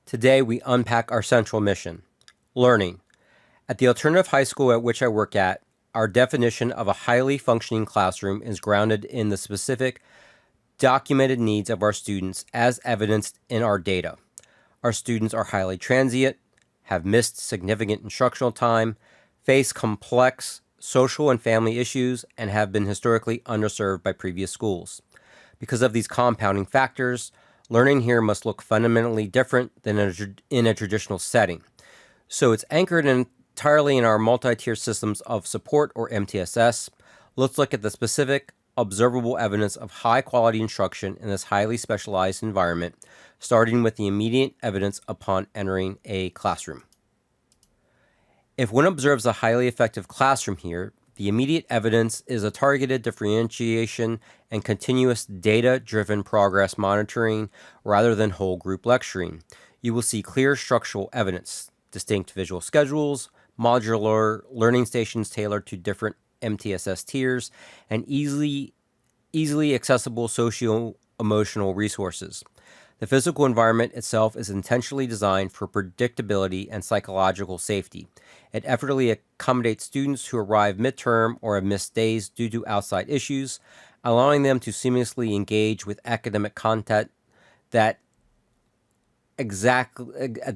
Today, we unpack our central mission, learning. At the alternative high school at which I work at, our definition of a highly functioning classroom is grounded in the specific, documented needs of our students as evidenced in our data. Our students are highly transient, have missed significant instructional time, face complex social and family issues, and have been historically underserved by previous schools. Because of these compounding factors, learning here must look fundamentally different than in a traditional setting. So it's anchored entirely in our multi-tier systems of support, or MTSS. Let's look at the specific, observable evidence of high-quality instruction in this highly specialized environment, starting with the immediate evidence upon entering a classroom. If one observes a highly effective classroom here, the immediate evidence is a targeted differentiation and continuous data-driven progress monitoring rather than whole group lecturing. You will see clear structural evidence, distinct visual schedules, modular learning stations tailored to different MTSS tiers, and easily accessible socio-emotional resources. The physical environment itself is intentionally designed for predictability and psychological safety. It effortlessly accommodates students who arrive midterm or have missed days due to outside issues, allowing them to seamlessly engage with academic content that at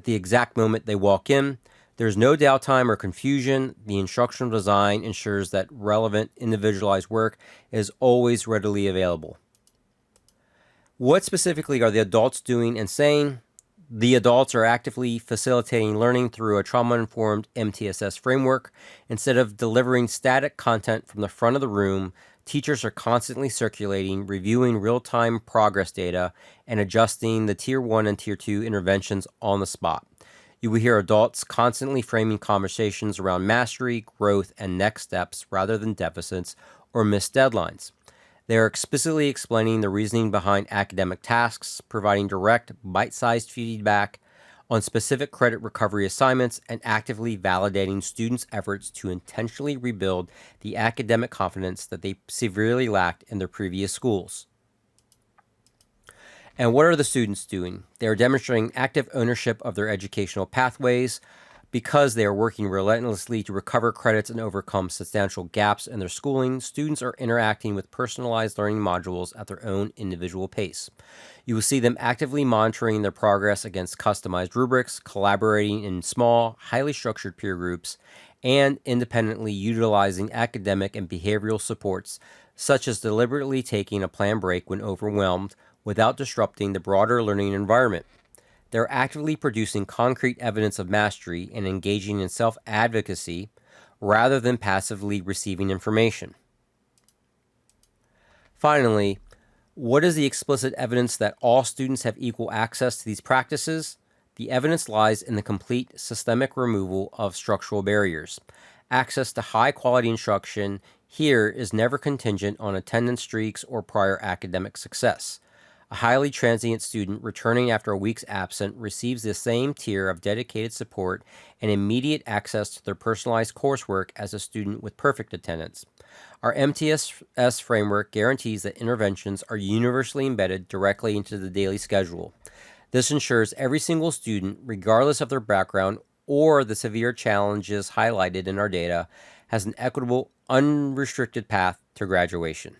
the exact moment they walk in. There's no downtime or confusion. The instructional design ensures that relevant, individualized work is always readily available. What specifically are the adults doing and saying? The adults are actively facilitating learning through a trauma-informed MTSS framework. Instead of delivering static content from the front of the room, teachers are constantly circulating, reviewing real-time progress data, and adjusting the Tier 1 and Tier 2 interventions on the spot. You will hear adults constantly framing conversations around mastery, growth, and next steps rather than deficits or missed deadlines. They are explicitly explaining the reasoning behind academic tasks, providing direct, bite-sized feedback on specific credit recovery assignments, and actively validating students' efforts to intentionally rebuild the academic confidence that they severely lacked in their previous schools. And what are the students doing? They are demonstrating active ownership of their educational pathways. Because they are working relentlessly to recover credits and overcome substantial gaps in their schooling, students are interacting with personalized learning modules at their own individual pace. You will see them actively monitoring their progress against customized rubrics, collaborating in small, highly structured peer groups, and independently utilizing academic and behavioral supports, such as deliberately taking a planned break when overwhelmed without disrupting the broader learning environment. They're actively producing concrete evidence of mastery and engaging in self-advocacy rather than passively receiving information. Finally, what is the explicit evidence that all students have equal access to these practices? The evidence lies in the complete systemic removal of structural barriers. Access to high-quality instruction here is never contingent on attendance streaks or prior academic success. A highly transient student returning after a week's absence receives the same tier of dedicated support and immediate access to their personalized coursework as a student with perfect attendance. Our MTSS framework guarantees that interventions are universally embedded directly into the daily schedule. This ensures every single student, regardless of their background or the severe challenges highlighted in our data, has an equitable, unrestricted path to graduation.